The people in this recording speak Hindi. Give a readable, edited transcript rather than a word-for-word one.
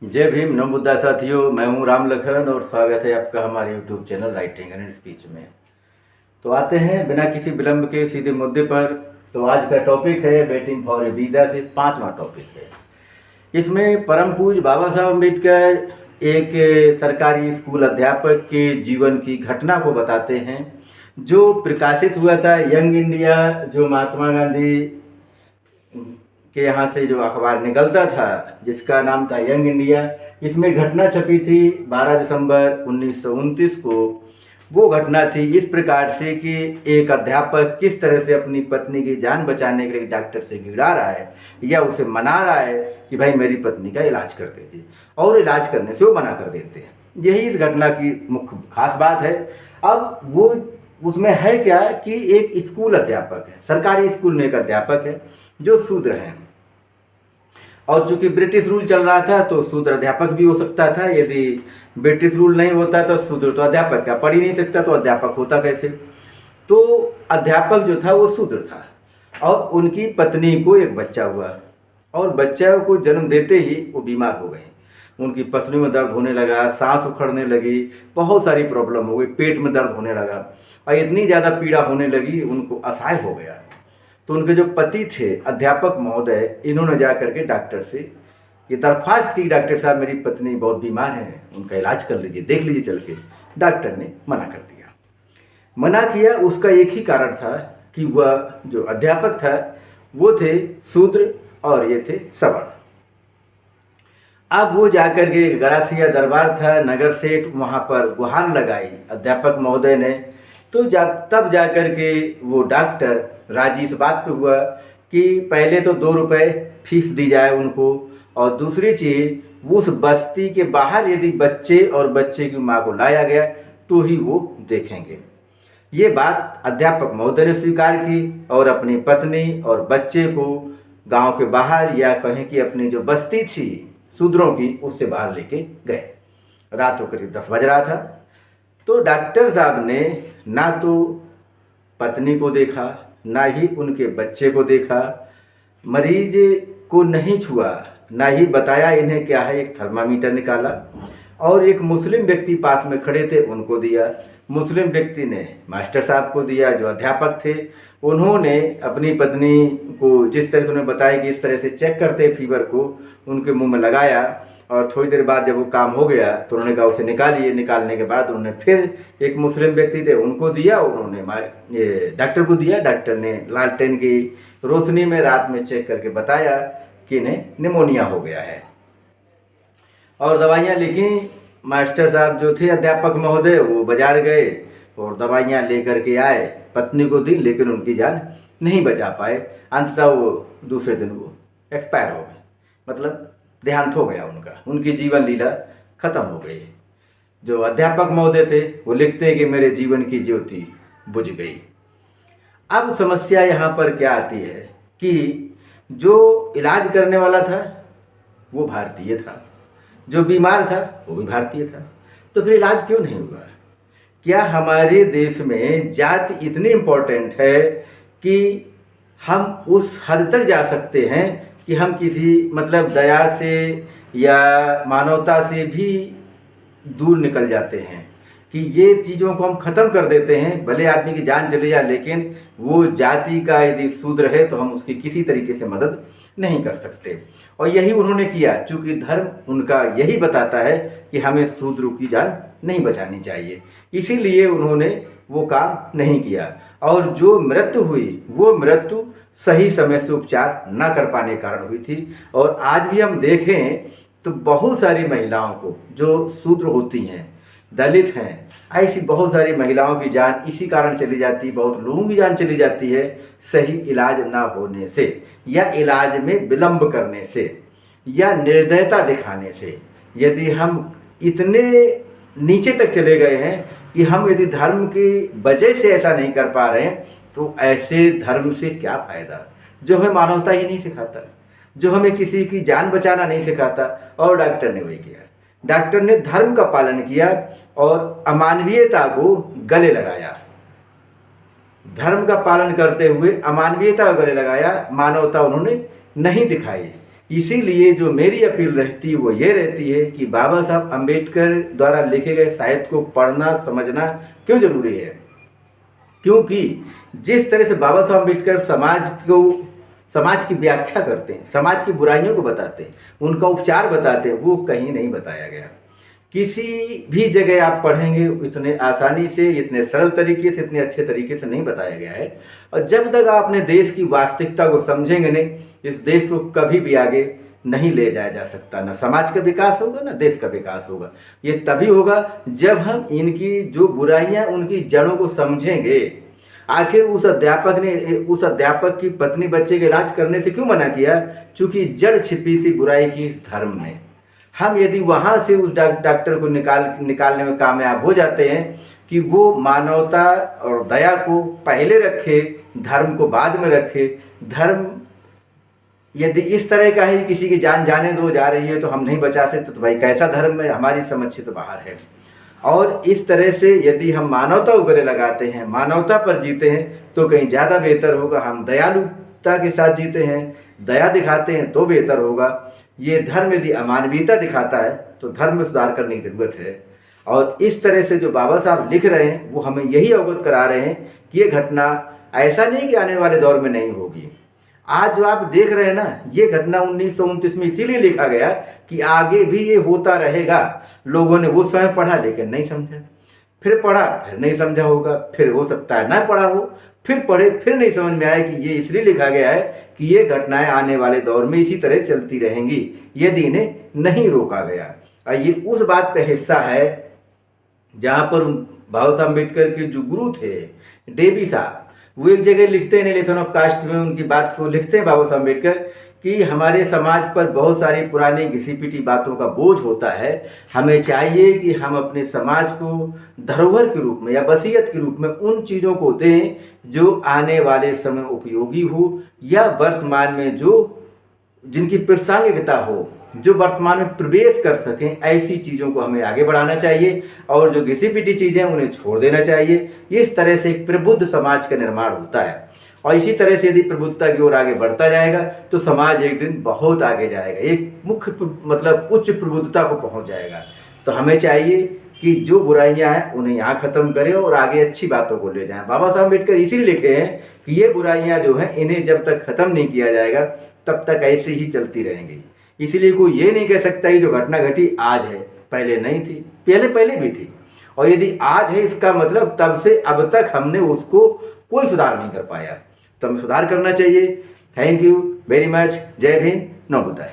जय भीम नमो बुद्धा साथियों। मैं हूं राम लखन और स्वागत है आपका हमारे YouTube channel writing and speech में। तो आते हैं बिना किसी विलंब के सीधे मुद्दे पर। तो आज का टॉपिक है वेटिंग फॉर ए वीज़ा से पांचवा टॉपिक है। इसमें परम पूज्य बाबा साहब अम्बेडकर एक सरकारी स्कूल अध्यापक के जीवन की घटना को बताते हैं जो प्रकाशित हुआ था यंग इंडिया, जो महात्मा गांधी के यहाँ से जो अखबार निकलता था जिसका नाम था यंग इंडिया। इसमें घटना छपी थी 12 दिसंबर 1929 को। वो घटना थी इस प्रकार से कि एक अध्यापक किस तरह से अपनी पत्नी की जान बचाने के लिए डॉक्टर से गिड़ा रहा है या उसे मना रहा है कि भाई मेरी पत्नी का इलाज कर दीजिए, और इलाज करने से वो मना कर देते हैं। यही इस घटना की मुख्य खास बात है। अब वो उसमें है क्या कि एक स्कूल अध्यापक है, सरकारी स्कूल में एक अध्यापक है जो शूद्र हैं, और चूंकि ब्रिटिश रूल चल रहा था तो शूद्र अध्यापक भी हो सकता था। यदि ब्रिटिश रूल नहीं होता तो शूद्र तो अध्यापक क्या पढ़ ही नहीं सकता, तो अध्यापक होता कैसे। तो अध्यापक जो था वो शूद्र था, और उनकी पत्नी को एक बच्चा हुआ, और बच्चा को जन्म देते ही वो बीमार हो गए। उनकी पसली में दर्द होने लगा, सांस उखड़ने लगी, बहुत सारी प्रॉब्लम हो गई, पेट में दर्द होने लगा, और इतनी ज़्यादा पीड़ा होने लगी उनको असहाय हो गया। तो उनके जो पति थे अध्यापक महोदय, इन्होंने जा करके डॉक्टर से ये दरख्वास्त की, डॉक्टर साहब मेरी पत्नी बहुत बीमार है, उनका इलाज कर लीजिए, देख लीजिए चल के। डॉक्टर ने मना कर दिया। मना किया उसका एक ही कारण था कि वह जो अध्यापक था वो थे शूद्र और ये थे सवर्ण। अब वो जाकर के गरासिया दरबार था, नगर सेठ, वहाँ पर गुहार लगाई अध्यापक महोदय ने। तो तब जाकर के वो डॉक्टर राजी इस बात पे हुआ कि पहले तो 2 रुपये फीस दी जाए उनको, और दूसरी चीज़ उस बस्ती के बाहर यदि बच्चे और बच्चे की माँ को लाया गया तो ही वो देखेंगे। ये बात अध्यापक महोदय ने स्वीकार की और अपनी पत्नी और बच्चे को गांव के बाहर, या कहें कि अपनी जो बस्ती थी शूद्रों की, उससे बाहर लेके गए। रात को करीब 10 बज रहा था। तो डॉक्टर साहब ने ना तो पत्नी को देखा, ना ही उनके बच्चे को देखा, मरीज को नहीं छुआ, ना ही बताया इन्हें क्या है। एक थर्मामीटर निकाला और एक मुस्लिम व्यक्ति पास में खड़े थे उनको दिया। मुस्लिम व्यक्ति ने मास्टर साहब को दिया जो अध्यापक थे। उन्होंने अपनी पत्नी को जिस तरह से उन्हें बताया कि इस तरह से चेक करते फीवर को, उनके मुंह में लगाया, और थोड़ी देर बाद जब वो काम हो गया तो उन्होंने कहा उसे निकालिए। निकालने के बाद उन्होंने फिर एक मुस्लिम व्यक्ति थे उनको दिया, उन्होंने डॉक्टर को दिया। डॉक्टर ने लालटेन की रोशनी में रात में चेक करके बताया कि इन्हें निमोनिया हो गया है, और दवाइयाँ लिखी। मास्टर साहब जो थे अध्यापक महोदय वो बाजार गए और दवाइयाँ लेकर के आए, पत्नी को दी, लेकिन उनकी जान नहीं बचा पाए। अंततः वो दूसरे दिन वो एक्सपायर हो गए, मतलब देहांत हो गया उनका, उनकी जीवन लीला खत्म हो गई। जो अध्यापक महोदय थे वो लिखते हैं कि मेरे जीवन की ज्योति बुझ गई। अब समस्या यहाँ पर क्या आती है कि जो इलाज करने वाला था वो भारतीय था, जो बीमार था वो भी भारतीय था, तो फिर इलाज क्यों नहीं हुआ? क्या हमारे देश में जाति इतनी इम्पोर्टेंट है कि हम उस हद तक जा सकते हैं कि हम किसी मतलब दया से या मानवता से भी दूर निकल जाते हैं, कि ये चीज़ों को हम ख़त्म कर देते हैं। भले आदमी की जान चली जाए, लेकिन वो जाति का यदि शूद्र है तो हम उसकी किसी तरीके से मदद नहीं कर सकते। और यही उन्होंने किया, चूँकि धर्म उनका यही बताता है कि हमें शूद्रों की जान नहीं बचानी चाहिए, इसीलिए उन्होंने वो काम नहीं किया। और जो मृत्यु हुई वो मृत्यु सही समय से उपचार न कर पाने के कारण हुई थी। और आज भी हम देखें तो बहुत सारी महिलाओं को जो शूद्र होती हैं, दलित हैं, ऐसी बहुत सारी महिलाओं की जान इसी कारण चली जाती है, बहुत लोगों की जान चली जाती है सही इलाज ना होने से, या इलाज में विलंब करने से, या निर्दयता दिखाने से। यदि हम इतने नीचे तक चले गए हैं कि हम यदि धर्म की वजह से ऐसा नहीं कर पा रहे हैं, तो ऐसे धर्म से क्या फ़ायदा जो हमें मानवता ही नहीं सिखाता, जो हमें किसी की जान बचाना नहीं सिखाता। और डॉक्टर ने वही किया, डॉक्टर ने धर्म का पालन किया और अमानवीयता को गले लगाया। धर्म का पालन करते हुए अमानवीयता को गले लगाया, मानवता उन्होंने नहीं दिखाई। इसीलिए जो मेरी अपील रहती है वो ये रहती है कि बाबा साहब अम्बेडकर द्वारा लिखे गए साहित्य को पढ़ना समझना क्यों जरूरी है। क्योंकि जिस तरह से बाबा साहब अम्बेडकर समाज की व्याख्या करते हैं, समाज की बुराइयों को बताते हैं, उनका उपचार बताते हैं, वो कहीं नहीं बताया गया। किसी भी जगह आप पढ़ेंगे इतने आसानी से, इतने सरल तरीके से, इतने अच्छे तरीके से नहीं बताया गया है। और जब तक आप अपने देश की वास्तविकता को समझेंगे नहीं, इस देश को कभी भी आगे नहीं ले जाया जा सकता। ना समाज का विकास होगा, ना देश का विकास होगा। ये तभी होगा जब हम इनकी जो बुराइयां, उनकी जड़ों को समझेंगे। आखिर उस अध्यापक की पत्नी बच्चे का इलाज करने से क्यों मना किया? चूंकि जड़ छिपी थी बुराई की धर्म में। हम यदि वहां से उस डॉक्टर को निकालने में कामयाब हो जाते हैं कि वो मानवता और दया को पहले रखे, धर्म को बाद में रखे। धर्म यदि इस तरह का ही किसी की जान जाने दो जा रही है तो हम नहीं बचा सकते, तो भाई कैसा धर्म है, हमारी समझ से तो बाहर है। और इस तरह से यदि हम मानवता को गले लगाते हैं, मानवता पर जीते हैं, तो कहीं ज़्यादा बेहतर होगा। हम दयालुता के साथ जीते हैं, दया दिखाते हैं तो बेहतर होगा। ये धर्म यदि अमानवीयता दिखाता है तो धर्म में सुधार करने की जरूरत है। और इस तरह से जो बाबा साहब लिख रहे हैं वो हमें यही अवगत करा रहे हैं कि ये घटना ऐसा नहीं कि आने वाले दौर में नहीं होगी। आज जो आप देख रहे हैं ना, ये घटना 1929 में इसीलिए लिखा गया कि आगे भी ये होता रहेगा। लोगों ने वो समय पढ़ा लेकिन नहीं समझा, फिर पढ़ा फिर नहीं समझा होगा, फिर हो सकता है ना पढ़ा हो, फिर पढ़े फिर नहीं समझ में आया कि ये इसलिए लिखा गया है कि ये घटनाएं आने वाले दौर में इसी तरह चलती रहेंगी यदि इन्हें नहीं रोका गया। और ये उस बात का हिस्सा है जहाँ पर बाबा साहब अम्बेडकर के जो गुरु थे डेवी साहब, वो एक जगह लिखते हैं रिलेशन ऑफ कास्ट में, उनकी बात को लिखते हैं बाबा साहब अम्बेडकर कि हमारे समाज पर बहुत सारी पुरानी घिसी पिटी बातों का बोझ होता है। हमें चाहिए कि हम अपने समाज को धरोहर के रूप में या वसीयत के रूप में उन चीज़ों को दें जो आने वाले समय उपयोगी हो, या वर्तमान में जिनकी प्रासंगिकता हो, जो वर्तमान में प्रवेश कर सकें, ऐसी चीज़ों को हमें आगे बढ़ाना चाहिए। और जो घिसी पिटी चीज़ें उन्हें छोड़ देना चाहिए। इस तरह से एक प्रबुद्ध समाज का निर्माण होता है। और इसी तरह से यदि प्रबुद्धता की ओर आगे बढ़ता जाएगा तो समाज एक दिन बहुत आगे जाएगा, एक मुख्य मतलब उच्च प्रबुद्धता को पहुंच जाएगा। तो हमें चाहिए कि जो बुराइयां हैं उन्हें यहाँ ख़त्म करें और आगे अच्छी बातों को ले जाएं। बाबा साहब अम्बेडकर इसीलिए लिखे हैं कि ये बुराइयां जो हैं इन्हें जब तक ख़त्म नहीं किया जाएगा तब तक ऐसे ही चलती रहेंगी। इसलिए कोई ये नहीं कह सकता कि जो घटना घटी आज है, पहले नहीं थी, पहले भी थी। और यदि आज है इसका मतलब तब से अब तक हमने उसको कोई सुधार नहीं कर पाया, तो हमें सुधार करना चाहिए। Thank you very much. जय भीम, नमो बुद्धाय।